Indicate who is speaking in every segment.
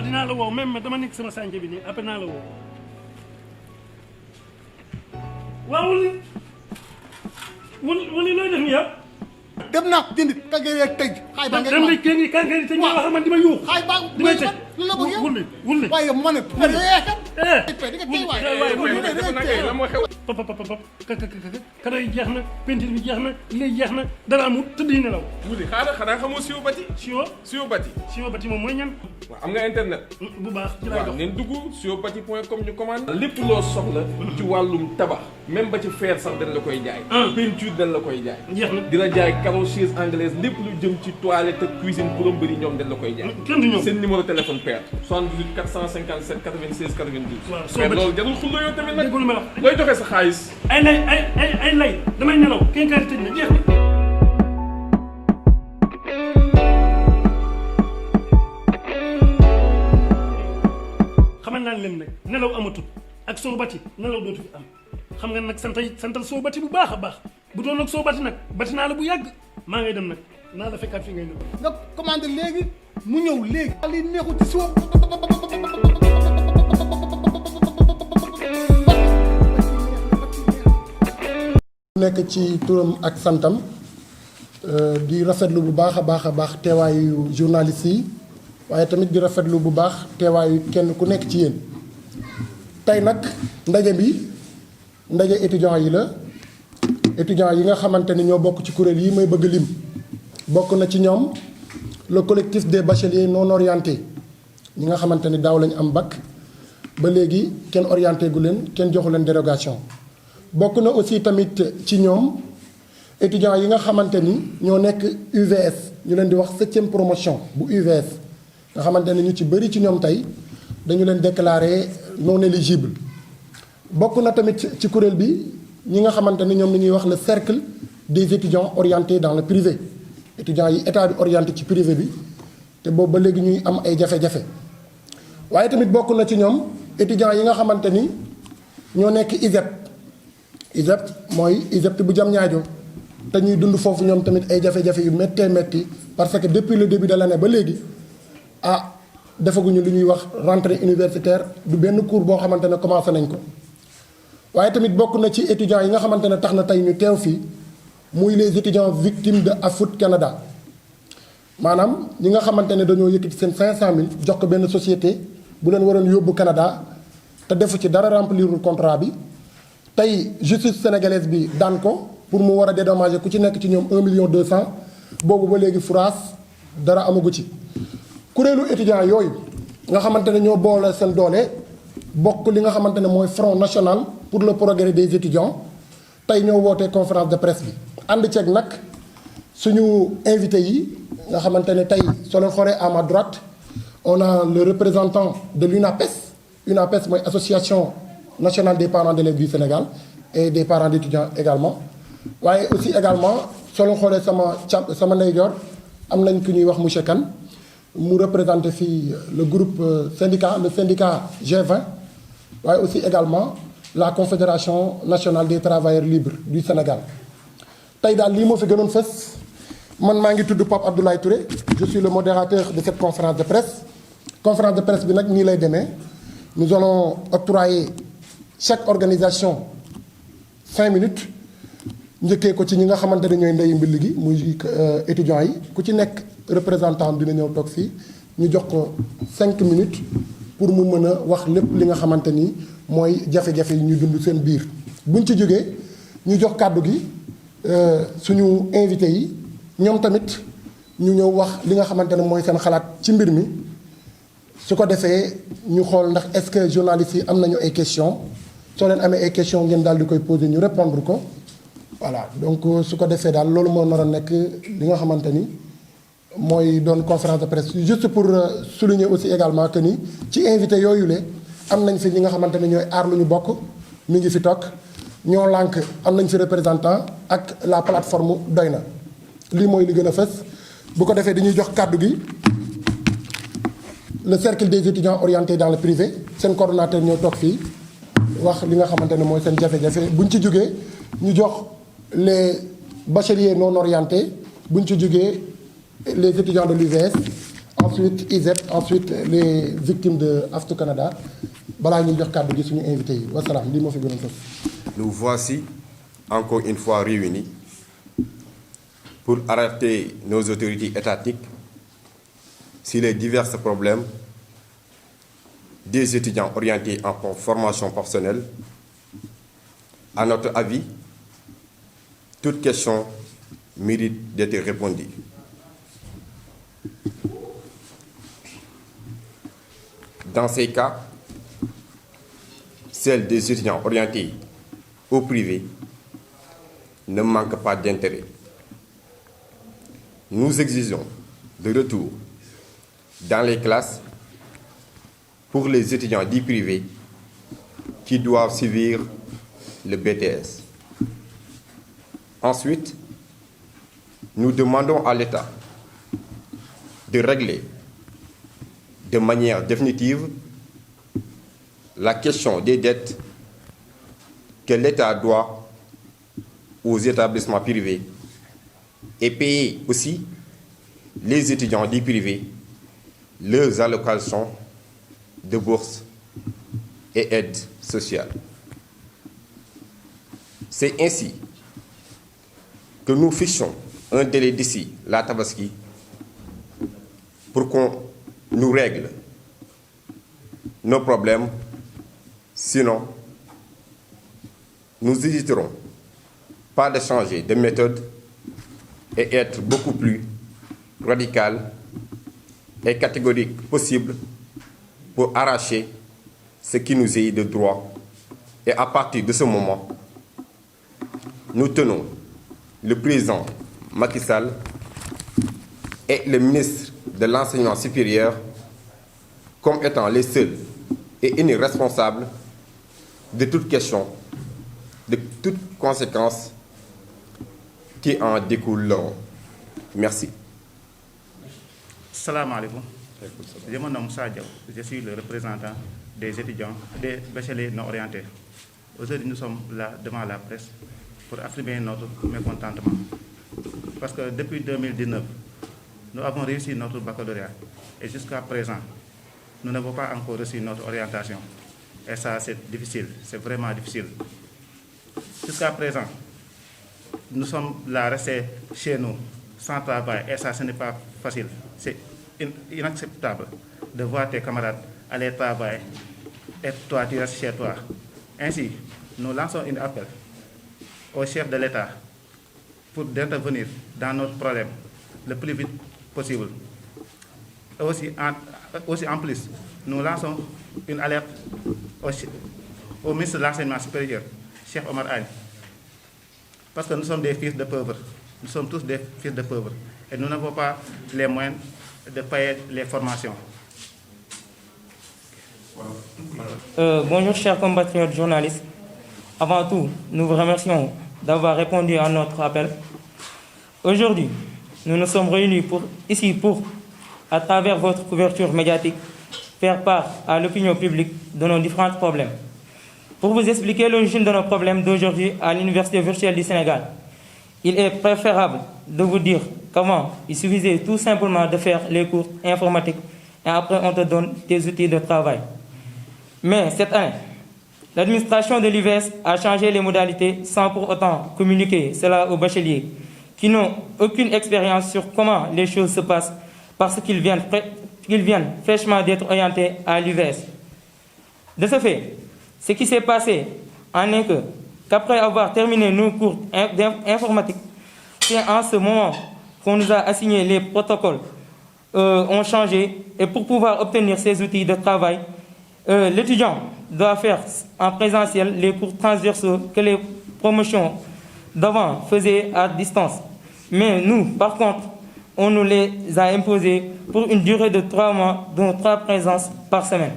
Speaker 1: dinaa la woo même dama nekk sama sànce bi nii après naa la woo waaw wuli looy def nii yow.
Speaker 2: dem naa jëndi kàggee yeeg tëj. xaay ba
Speaker 1: dem nañ kii nii kàggee yi te ñu wax man di ma yuux.
Speaker 2: xaay ba
Speaker 1: di may tëj
Speaker 2: lu la bëgg yow
Speaker 1: wuli
Speaker 2: waaye ma ne.
Speaker 1: kaday jeex na peinture bi jeex na lii jeex na dara amul tëdd yi nelaw.
Speaker 3: wuli xanaa xamoo siwo bati. siwo bati
Speaker 1: moom mooy ñan.
Speaker 3: waaw am nga internet.
Speaker 1: bu baax ci laay dox
Speaker 3: waaw ngeen dugg siwobati.com ñu commande. lépp loo soxla. ci wàllum tabax. même ba ci fer sax dañ la koy jaay. peinture dañ la koy jaay.
Speaker 1: jeex na
Speaker 3: dina jaay carreau chaise anglaise lépp lu jëm ci toilette ak cuisine plomberie ñoom dañ la koy jaay.
Speaker 1: kenn du ñoom
Speaker 3: seen numéro téléphone père. 78 457 96 92.
Speaker 1: waaw
Speaker 3: soo loolu jarul xullo yow tamit nag.
Speaker 1: déggoo lu ma wax
Speaker 3: looy joxe sa xaalis.
Speaker 1: ay lay damay nelaw kenkaari tëj na jeex na. xamal naa leen nag nelaw amatul ak soo bati nelaw dootu fi am xam nga nag santal soo bati bu baax a baax bu doon nag soo bati nag bati naa la bu yàgg maa ngay dem nag naa la fekkaat fi ngay ñëw.
Speaker 2: nga commandé léegi mu ñëw léegi. li neexul ci suuf. nekk ci turam ak santam di rafetlu bu baax a baax teewaayu journaliste yi waaye tamit di rafetlu bu baax teewaayu kenn ku nekk ci yéen tey nag ndaje bi ndaje étudiants yi la étudiants yi nga xamante ni ñoo bokk ci kuréel yi may bëgg lim bokk na ci ñoom le collectif des bacheliers non orientés ñi nga xamante ni daaw lañu am bac ba léegi kenn orienté gu leen kenn joxu leen dérogation bokk na aussi tamit ci ñoom étudiants yi nga xamante ni ñoo nekk UVS ñu leen di wax 7e promotion bu UVS nga xamante ni ñu ci bëri ci ñoom tey dañu leen déclaré non éligible bokk na tamit ci kuréel bi ñi nga xamante ni ñoom la ñuy wax le cercle des étudiants orientés dans le privé étudiants yi état bi orienté ci privé bi te boobu ba léegi ñuy am ay jafe-jafe waaye tamit bokk na ci ñoom étudiants yi nga xamante ni ñoo nekk ISEP mooy ISEP bu Diamniadio te ñuy dund foofu ñoom tamit ay jafe-jafe yu méttee métti parce que depuis le début de l'année ba léegi defaguñu lu ñuy wax rentrée universitaire du benn cours boo xamante ne commencé nañ ko waaye tamit bokk na ci étudiants yi nga xamante ne tax na tey ñu teew fii muy les étudiants victimes de AFUT Canada maanaam ñi nga xamante ne dañoo yëkkati seen 500000 jox ko benn société bu leen waroon yóbbu Canada te defu ci dara remplirul contrat bi tey justice sénégalaise bi daan ko pour mu war a dédommager ku ci nekk ci ñoom 1,2 million boobu ba léegi France dara amagu ci. kuréelu étudiants yooyu nga xamante ne ñoo boole seen doole bokk li nga xamante ne mooy Front national pour le progrès des étudiants tey ñoo wootee conférence de presse bi. ànd ceeg nag suñu invité yi nga xamante ne tey soo leen xoolee à ma droite on a le représentant de l'UNAPES mooy association nationale des parents d'élèves du Sénégal et des parents d'étudiants également waaye aussi également soo leen xoolee sama ndeyjoor am nañ ku ñuy wax monsieur Kane mu représenté fii le groupe le syndicat G20 waaye aussi également la confédération nationale des travailleurs libres du Sénégal tey daal lii moo fi gënoon fës man maa ngi tudd Pape Abdoulaye Touré je suis le modérateur de cette conférence de presse bi nag nii lay demee nous allons octroyer chaque organisation 5 minutes njëkkee ko ci ñi nga xamante ne ñooy ndeyu mbill gi muy étudiants yi ku ci nekk représentant dina ñëw toog fii ñu jox ko 5 minutes pour mu mën a wax lépp li nga xamante ni mooy jafe-jafe yi ñu dund seen biir buñ ci jógee ñu jox kàddu gi suñu invité yi ñoom tamit ñu ñëw wax li nga xamante ne mooy seen xalaat ci mbir mi su ko defee ñu xool ndax est-ce que journalistes yi am nañu ay questions soo leen amee ay questions ngeen daal di koy poser ñu répondre ko voilà donc su ko defee daal loolu moo nar a nekk li nga xamante ni mooy doon conférence de presse juste pour souligner aussi également que ni ci invité yooyu le am nañ fi ñi nga xamante ne ñooy aar lu ñu bokk mi ngi fi toog ñoo lànk am nañ fi représentant ak la plateforme doy na lii mooy li gën a fës bu ko defee dañuy jox kàddu gi le cercle des étudiants orientés dans le privé seen coordonnateur ñoo toog fii wax li nga xamante ne mooy seen jafe-jafe buñ ci jógee ñu jox les bacheliers non orientés buñ ci jógee les étudiants de l'UVS ensuite ISEP, ensuite les victimes de Aftu Canada balaa ñuy jox kàddu gi suñu invité yi wasalaam lii moo fi gënoon fës.
Speaker 4: Nous voici encore une fois réunis pour alerter nos autorités étatiques sur les divers problèmes des étudiants orientés en formation professionnelle. À notre avis, toute question mérite d'être répondue. Dans ces cas, celle des étudiants orientés au privé ne manque pas d'intérêt. Nous exigeons de retour dans les classes pour les étudiants du privé qui doivent suivre le BTS. Ensuite, nous demandons à l'État de régler de manière définitive la question des dettes que l'État doit aux établissements privés et payer aussi les étudiants du privé leurs allocations de bourse et aides sociales. C'est ainsi que nous fixons un délai d'ici la Tabaski pour qu'on nous règle nos problèmes. Sinon, nous n'hésiterons pas de changer de méthode et être beaucoup plus radical et catégorique possible pour arracher ce qui nous est de droit. Et à partir de ce moment, nous tenons le président Macky Sall et le ministre de l'Enseignement supérieur comme étant les seuls et uniques responsables de toute question, de toute conséquence qui en découleront. Merci.
Speaker 5: Salam alaikum. Je me nomme Sadio. Je suis le représentant des étudiants, des bacheliers non orientés. Aujourd'hui, nous sommes là devant la presse pour affirmer notre mécontentement. Parce que depuis 2019, nous avons réussi notre baccalauréat. Et jusqu'à présent, nous n'avons pas encore reçu notre orientation. Et ça, c'est difficile. C'est vraiment difficile. Jusqu'à présent, nous sommes là restés chez nous, sans travail. Et ça, ce n'est pas facile. C'est inacceptable de voir tes camarades aller travailler et toi, tu restes chez toi. Ainsi, nous lançons un appel au chef de l'État pour d'intervenir dans notre problème le plus vite possible. Aussi en plus, nous lançons une alerte au ministre de l'Enseignement supérieur, Cheikh Omar Agne, parce que nous sommes des fils de pauvres. Nous sommes tous des fils de pauvres. Et nous n'avons pas les moyens de payer les formations.
Speaker 6: Bonjour chers compatriotes journalistes. Avant tout, nous vous remercions d'avoir répondu à notre appel. Aujourd'hui, nous nous sommes réunis ici pour, à travers votre couverture médiatique, faire part à l'opinion publique de nos différents problèmes. Pour vous expliquer l'origine de nos problèmes d'aujourd'hui à l'Université virtuelle du Sénégal, il est préférable de vous dire qu'avant, il suffisait tout simplement de faire les cours informatiques et après on te donne tes outils de travail. Mais cette année, l'administration de l'UVS a changé les modalités sans pour autant communiquer cela aux bacheliers qui n'ont aucune expérience sur comment les choses se passent parce qu'ils viennent fraîchement d'être orientés à l'UVS. De ce fait, ce qui s'est passé en est qu'après avoir terminé nos cours d'informatique, c'est en ce moment qu'on nous a assigné les protocoles ont changé et pour pouvoir obtenir ces outils de travail, l'étudiant doit faire en présentiel les cours transversaux que les promotions d'avant faisaient à distance. Mais nous, par contre, on nous les a imposés pour une durée de 3 mois, dont 3 présences par semaine.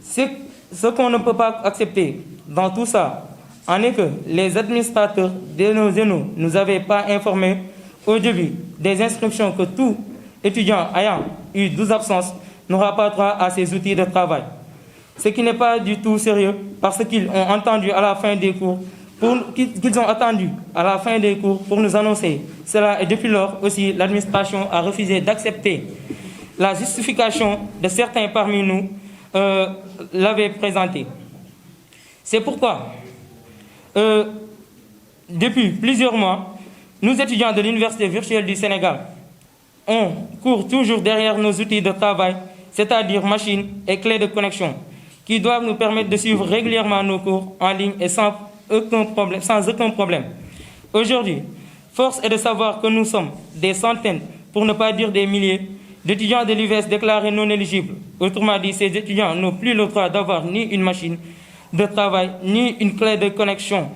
Speaker 6: Ce qu'on ne peut pas accepter dans tout ça, en est que les administrateurs de nos ENO nous avaient pas informés au début des inscriptions que tout étudiant ayant eu 12 absences n'aura pas droit à ces outils de travail. Ce qui n'est pas du tout sérieux parce qu'ils ont entendu à la fin des cours pour nous annoncer cela et depuis lors aussi l'administration a refusé d'accepter la justification de certains parmi nous l'avaient présentée. C'est pourquoi, depuis plusieurs mois, nous étudiants de l'Université virtuelle du Sénégal, on court toujours derrière nos outils de travail, c'est-à-dire machines et clés de connexion, qui doivent nous permettre de suivre régulièrement nos cours en ligne et sans aucun problème. Aujourd'hui, force est de savoir que nous sommes des centaines, pour ne pas dire des milliers, d'étudiants de l'UVS déclarés non éligibles. Autrement dit, ces étudiants n'ont plus le droit d'avoir ni une machine de travail, ni une clé de connexion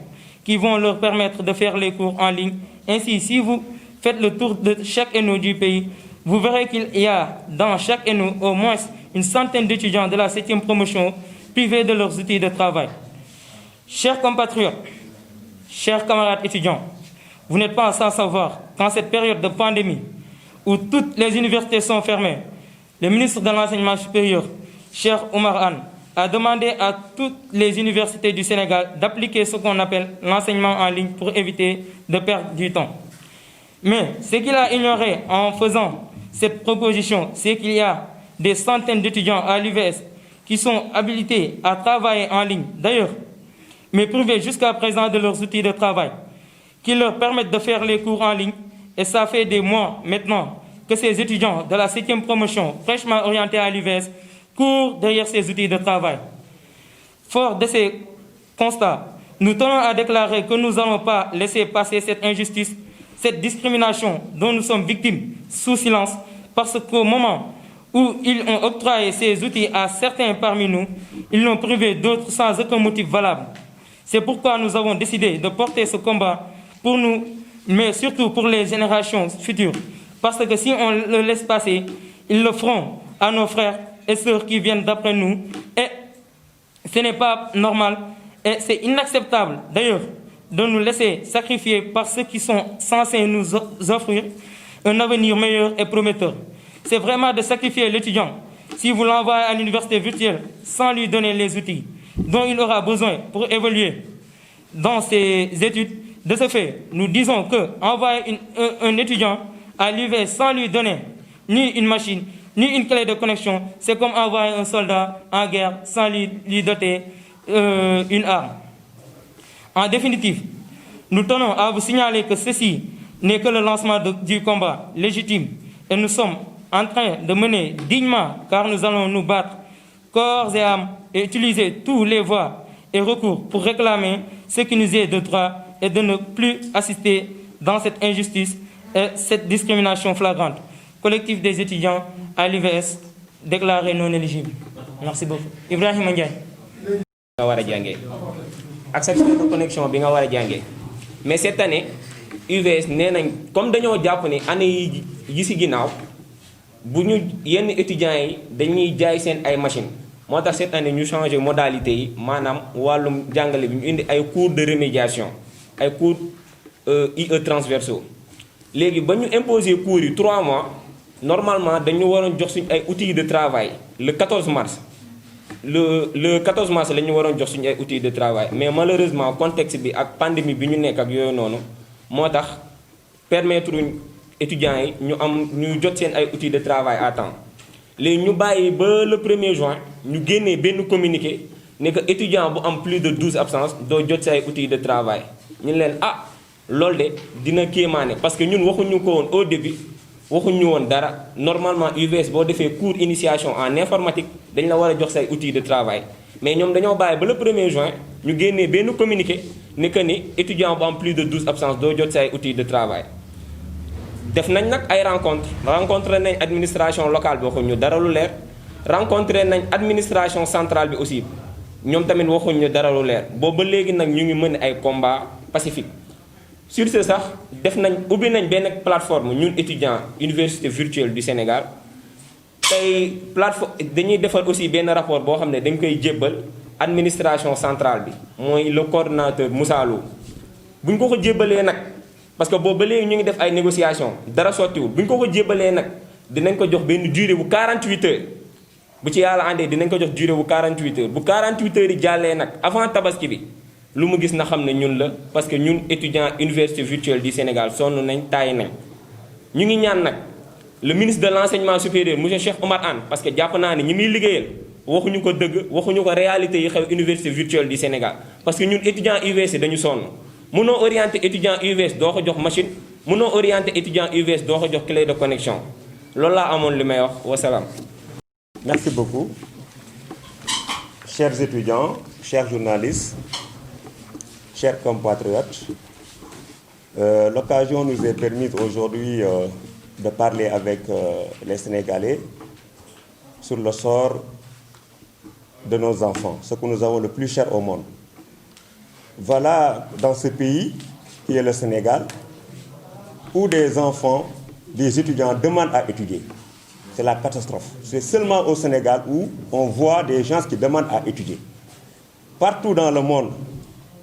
Speaker 6: qui vont leur permettre de faire les cours en ligne. Ainsi, si vous faites le tour de chaque ENO du pays, vous verrez qu'il y a dans chaque ENO au moins une centaine d'étudiants de la 7e promotion privés de leurs outils de travail. Chers compatriotes, chers camarades étudiants, vous n'êtes pas sans savoir qu'en cette période de pandémie, où toutes les universités sont fermées, le ministre de l'Enseignement supérieur, Cheikh Oumar Anne, a demandé à toutes les universités du Sénégal d'appliquer ce qu'on appelle l'enseignement en ligne pour éviter de perdre du temps. Mais ce qu'il a ignoré en faisant cette proposition, c'est qu'il y a des centaines d'étudiants à l'UVS qui sont habilités à travailler en ligne, d'ailleurs, mais privés jusqu'à présent de leurs outils de travail, qui leur permettent de faire les cours en ligne. Et ça fait des mois maintenant que ces étudiants de la 7e promotion, fraîchement orientés à l'UVS, courent derrière ces outils de travail. Fort de ces constats, nous tenons à déclarer que nous n'allons pas laisser passer cette injustice, cette discrimination dont nous sommes victimes sous silence, parce qu'au moment où ils ont octroyé ces outils à certains parmi nous, ils l'ont privé d'autres sans aucun motif valable. C'est pourquoi nous avons décidé de porter ce combat pour nous, mais surtout pour les générations futures. Parce que si on le laisse passer, ils le feront à nos frères et sœurs qui viennent d'après nous. Et ce n'est pas normal et c'est inacceptable d'ailleurs de nous laisser sacrifier par ceux qui sont censés nous offrir un avenir meilleur et prometteur. C'est vraiment de sacrifier l'étudiant si vous l'envoyez à l'université virtuelle sans lui donner les outils dont il aura besoin pour évoluer dans ses études. De ce fait, nous disons que envoyer un étudiant à l'UVS sans lui donner ni une machine, ni une clé de connexion, c'est comme envoyer un soldat en guerre sans lui doter une arme. En définitive, nous tenons à vous signaler que ceci n'est que le lancement du combat légitime et nous sommes en train de mener dignement car nous allons nous battre corps et âme et utiliser tous les voies et recours pour réclamer ce qui nous est de droit et de ne plus assister dans cette injustice et cette discrimination flagrante. Collectif des étudiants à l'UVS déclaré non éligible. Merci beaucoup. Ibrahima Ndiaye.
Speaker 7: nga war a jàngee ak sa clé de connexion bi nga war a jàngee mais cette année UVS nee nañ comme dañoo jàpp ni année yi ci ginnaaw bu ñu yenn étudiants yi dañuy jaay seen ay machines moo tax cette année ñu changé modalité yi maanaam wàllum jàngale bi ñu indi ay cours de remédiation ay cours IE transversaux léegi ba ñu imposer cours yi 3 mois normalement dañu waroon jox suñu ay outils de travail le 14 mars le 14 mars la ñu waroon jox suñu ay outils de travail mais malheureusement contexte bi ak pandémie bi ñu nekk ak yooyu noonu moo tax permettre étudiants yi ñu jot seen ay outils de travail à temps léegi ñu bàyyi ba le 1er juin ñu génnee benn communiqué ne que étudiant bu am plus de 12 absences doo jot say outils de travail ñu leen loolu de dina kéemaane parce que ñun waxuñu ko woon au début waxuñu woon dara normalement UVS boo defee cours initiation en informatique dañ la war a jox say outils de travail mais ñoom dañoo bàyyi ba le 1er juin ñu génnee benn communiqué ne que ni étudiant bu am plus de 12 absences doo jot say outils de travail. def nañ nag ay rencontré nañ administration locale bi waxuñu dara lu leer rencontré nañ administration centrale bi aussi ñoom tamit waxuñu dara lu leer boobu ba léegi nag ñu ngi mën ay combat pacifique. sur ce sax def nañ ubbi nañ benn plateforme ñun étudiants université virtuelle du Sénégal tey plateforme dañuy defar aussi benn rapport boo xam ne dañ koy jébbal administration centrale bi mooy le coordonnateur Moussa Lo bu ñu ko jébbalee nag parce que boobu ba léegi ñu ngi def ay négociations dara sottiwul bu ñu ko jébbalee nag dinañ ko jox benn durée bu 48 heures bu ci yàlla àndee dinañ ko jox durée bu 48 heures bu 48 heures yi jàllee nag avant tabaski bi. lu mu gis na xam ne ñun la parce que ñun étudiants université virtuelle du Sénégal sonn nañ tàyyi nañ ñu ngi ñaan nag le ministre de l'enseignement supérieur monsieur Cheikh Omar Anne parce que jàpp naa ne ñi muy liggéeyal waxuñu ko dëgg waxuñu ko réalité yi xew université virtuelle du Sénégal parce que ñun étudiant UVS dañu sonn mënoo orienter étudiant UVS doo ko jox machine mënoo orienter étudiant UVS doo ko jox clé de connexion loolu laa amoon li may wax wasalaam.
Speaker 8: Merci beaucoup. Chers étudiants, chers journalistes, chers compatriotes, l'occasion nous est permise aujourd'hui de parler avec les Sénégalais sur le sort de nos enfants, ce que nous avons le plus cher au monde. Voilà, dans ce pays qui est le Sénégal, où des enfants, des étudiants demandent à étudier. C'est la catastrophe. C'est seulement au Sénégal où on voit des gens qui demandent à étudier. Partout dans le monde,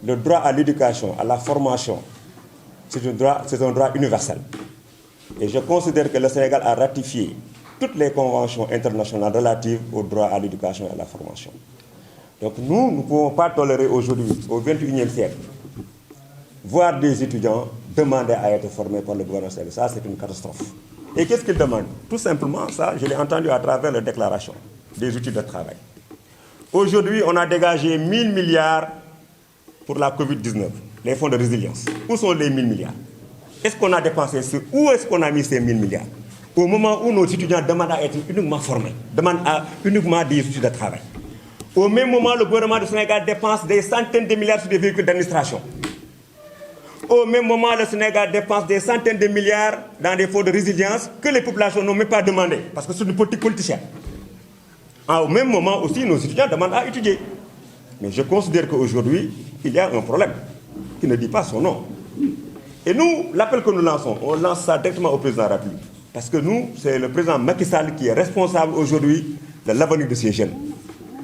Speaker 8: le droit à l'éducation, à la formation, c'est un droit universel. Et je considère que le Sénégal a ratifié toutes les conventions internationales relatives au droit à l'éducation et à la formation. Donc nous ne pouvons pas tolérer aujourd'hui, au XXIe siècle, voir des étudiants demander à être formés par le gouvernement. Ça, c'est une catastrophe. Et qu'est-ce qu'ils demandent? Tout simplement, ça, je l'ai entendu à travers la déclaration des outils de travail. Aujourd'hui, on a dégagé 1000 milliards pour la Covid-19, les fonds de résilience. Où sont les 1000 milliards? Est-ce qu'on a dépensé où est-ce qu'on a mis ces 1000 milliards? Au moment où nos étudiants demandent à être uniquement formés, demandent uniquement des outils de travail. Au même moment, le gouvernement du Sénégal dépense des centaines de milliards sur des véhicules d'administration. Au même moment, le Sénégal dépense des centaines de milliards dans des fonds de résilience que les populations n'ont même pas demandé, parce que c'est une politique politicienne. Au même moment aussi, nos étudiants demandent à étudier. Mais je considère qu'aujourd'hui, il y a un problème qui ne dit pas son nom. Et nous, l'appel que nous lançons, on lance ça directement au président de la République. Parce que nous, c'est le président Macky Sall qui est responsable aujourd'hui de l'avenir de ces jeunes.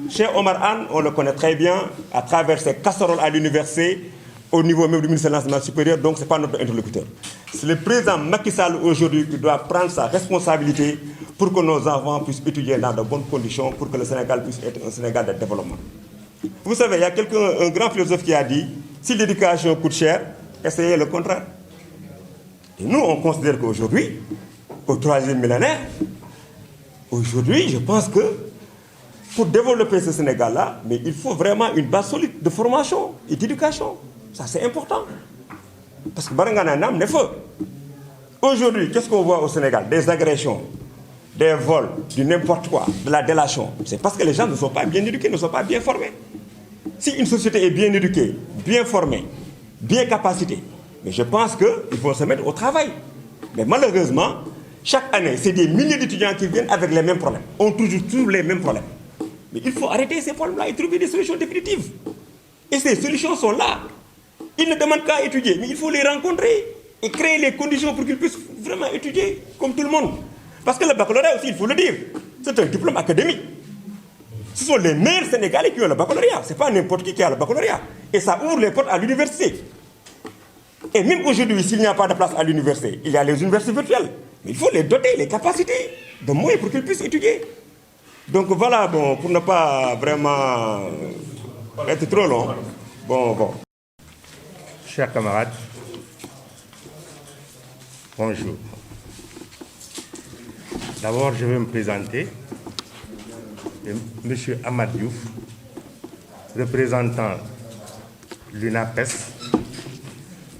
Speaker 8: Cheikh Omar Anne, on le connaît très bien, à travers ses casseroles à l'université, au niveau même du ministère de l'enseignement supérieur, donc ce n'est pas notre interlocuteur. C'est le président Macky Sall aujourd'hui qui doit prendre sa responsabilité pour que nos enfants puissent étudier dans de bonnes conditions, pour que le Sénégal puisse être un Sénégal de développement. Vous savez, il y a un grand philosophe qui a dit, si l'éducation coûte cher, essayez le contraire. Et nous, on considère qu'aujourd'hui, au 3e millénaire, aujourd'hui, je pense que pour développer ce Sénégal-là, mais il faut vraiment une base solide de formation et d'éducation. Ça, c'est important. Parce que Barangana Nam n'est feu. Aujourd'hui, qu'est-ce qu'on voit au Sénégal? Des agressions, des vols, du n'importe quoi, de la délation. C'est parce que les gens ne sont pas bien éduqués, ne sont pas bien formés. Si une société est bien éduquée, bien formée, bien capacitée, mais je pense qu'il faut se mettre au travail. Mais malheureusement, chaque année, c'est des milliers d'étudiants qui viennent avec les mêmes problèmes. On toujours les mêmes problèmes. Mais il faut arrêter ces problèmes-là et trouver des solutions définitives. Et ces solutions sont là. Ils ne demandent qu'à étudier, mais il faut les rencontrer et créer les conditions pour qu'ils puissent vraiment étudier comme tout le monde. Parce que le baccalauréat aussi, il faut le dire, c'est un diplôme académique. Ce sont les meilleurs Sénégalais qui ont le baccalauréat. Ce n'est pas n'importe qui a le baccalauréat. Et ça ouvre les portes à l'université. Et même aujourd'hui, s'il n'y a pas de place à l'université, il y a les universités virtuelles. Mais il faut les doter, les capacités de moyens pour qu'ils puissent étudier. Donc voilà, bon, pour ne pas vraiment être trop long. Bon.
Speaker 9: Chers camarades, bonjour. D'abord, je vais me présenter. Monsieur Ahmad Diouf, représentant l'UNAPES,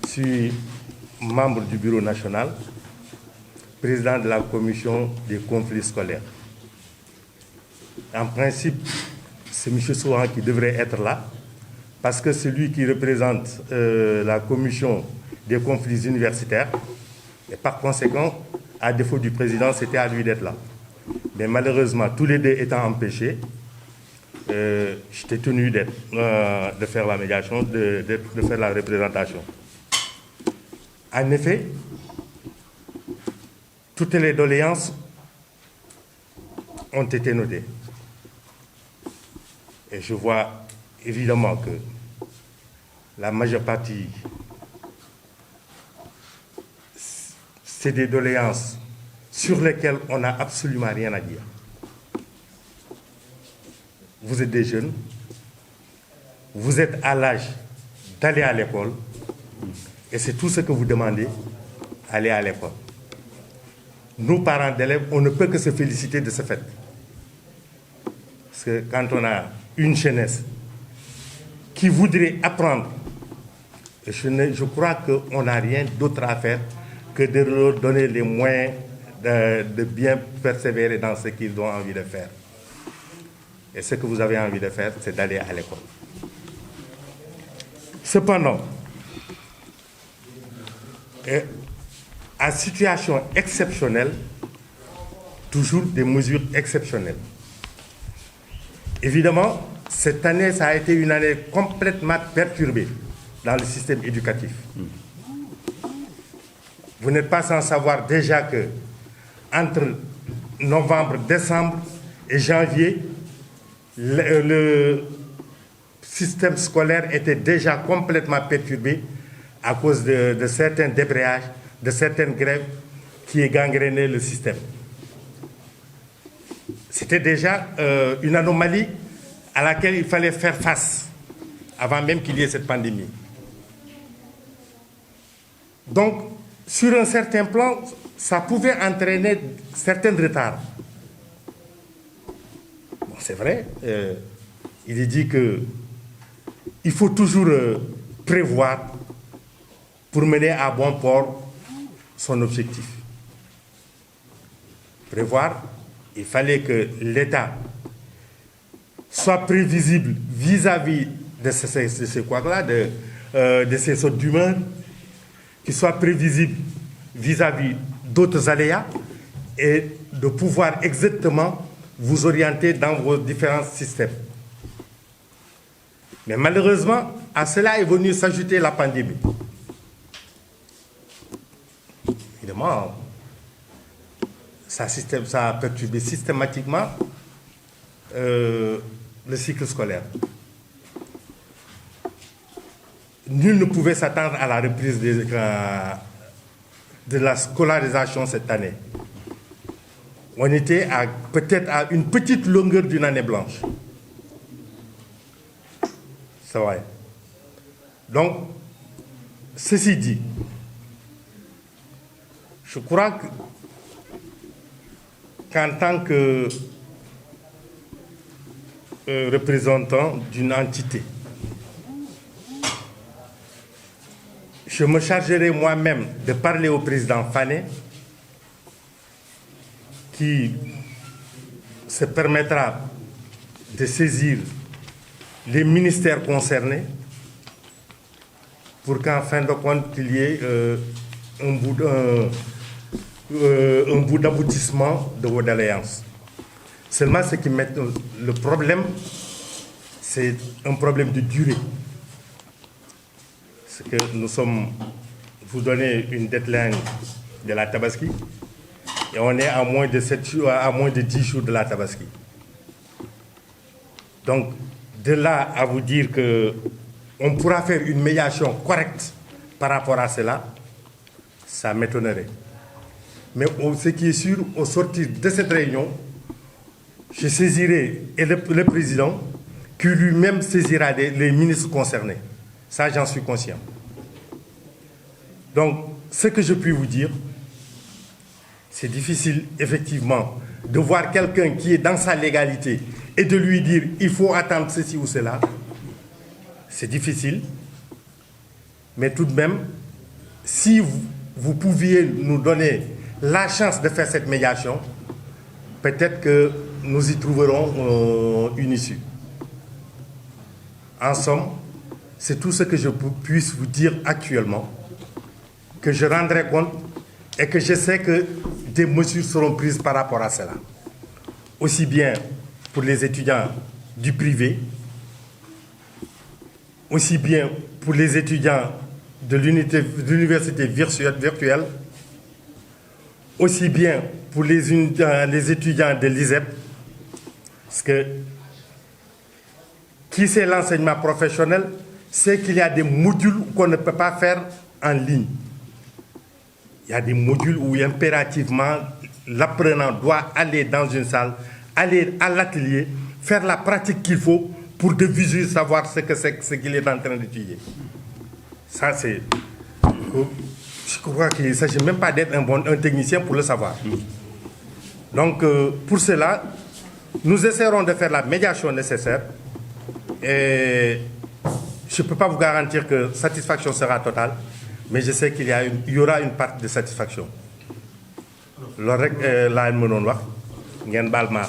Speaker 9: je suis membre du bureau national, président de la commission des conflits scolaires. En principe, c'est M. Souhan qui devrait être là, parce que c'est lui qui représente la commission des conflits universitaires. Et par conséquent, à défaut du président, c'était à lui d'être là. Mais malheureusement, tous les deux étant empêchés, j'étais tenu de faire la médiation, de faire la représentation. En effet, toutes les doléances ont été notées. Et je vois évidemment que la majeure partie, c'est des doléances sur lesquelles on n'a absolument rien à dire. Vous êtes des jeunes, vous êtes à l'âge d'aller à l'école, et c'est tout ce que vous demandez, aller à l'école. nous, parents d'élèves, on ne peut que se féliciter de ce fait. Parce que quand on a une jeunesse qui voudrait apprendre, je crois qu'on n'a rien d'autre à faire que de leur donner les moyens de bien persévérer dans ce qu'ils ont envie de faire. Et ce que vous avez envie de faire, c'est d'aller à l'école. Cependant, à situation exceptionnelle, toujours des mesures exceptionnelles. Évidemment, cette année, ça a été une année complètement perturbée dans le système éducatif. Vous n'êtes pas sans savoir déjà que entre novembre, décembre et janvier, le système scolaire était déjà complètement perturbé à cause de certains débrayages, de certaines grèves qui gangrénaient le système. C'était déjà une anomalie à laquelle il fallait faire face avant même qu'il y ait cette pandémie. Donc, sur un certain plan, ça pouvait entraîner certains retards. Bon, c'est vrai, il est dit qu'il faut toujours prévoir pour mener à bon port son objectif. Prévoir, il fallait que l'État soit prévisible vis-à-vis de ces couacs-là, de ces sautes d'humeur, qu'il soit prévisible vis-à-vis d'autres aléas et de pouvoir exactement vous orienter dans vos différents systèmes. Mais malheureusement, à cela est venue s'ajouter la pandémie. Évidemment, ça a perturbé systématiquement le cycle scolaire. Nul ne pouvait s'attendre à la reprise de la scolarisation cette année. On était peut-être à une petite longueur d'une année blanche. C'est vrai. Donc, ceci dit, je crois qu'en tant que représentant d'une entité, je me chargerai moi-même de parler au président Fané, qui se permettra de saisir les ministères concernés pour qu'en fin de compte, il y ait un bout d'aboutissement de vos doléances. Seulement, ce qui met le problème, c'est un problème de durée. C'est que vous donnez une deadline de la Tabaski et on est à moins de 7 jours, à moins de 10 jours de la Tabaski. Donc, de là à vous dire qu'on pourra faire une médiation correcte par rapport à cela, ça m'étonnerait. Mais ce qui est sûr, au sortir de cette réunion, je saisirai le président qui lui-même saisira les ministres concernés. Ça, j'en suis conscient. Donc, ce que je puis vous dire, c'est difficile, effectivement, de voir quelqu'un qui est dans sa légalité et de lui dire « il faut attendre ceci ou cela ». C'est difficile. Mais tout de même, si vous pouviez nous donner la chance de faire cette médiation, peut-être que nous y trouverons une issue. En somme, c'est tout ce que je puisse vous dire actuellement, que je rendrai compte et que je sais que des mesures seront prises par rapport à cela. Aussi bien pour les étudiants du privé, aussi bien pour les étudiants de l'université virtuelle, aussi bien pour les étudiants de l'ISEP, parce que qui sait l'enseignement professionnel, c'est qu'il y a des modules qu'on ne peut pas faire en ligne. Il y a des modules où impérativement l'apprenant doit aller dans une salle, aller à l'atelier, faire la pratique qu'il faut pour de visu savoir ce qu'il est en train d'étudier. Ça, c'est... je crois qu'il ne s'agit même pas d'être un technicien pour le savoir. Donc, pour cela, nous essaierons de faire la médiation nécessaire. Et je ne peux pas vous garantir que satisfaction sera totale, mais je sais qu'il y aura une partie de satisfaction. loolu rek laa mënoon wax ngeen baal ma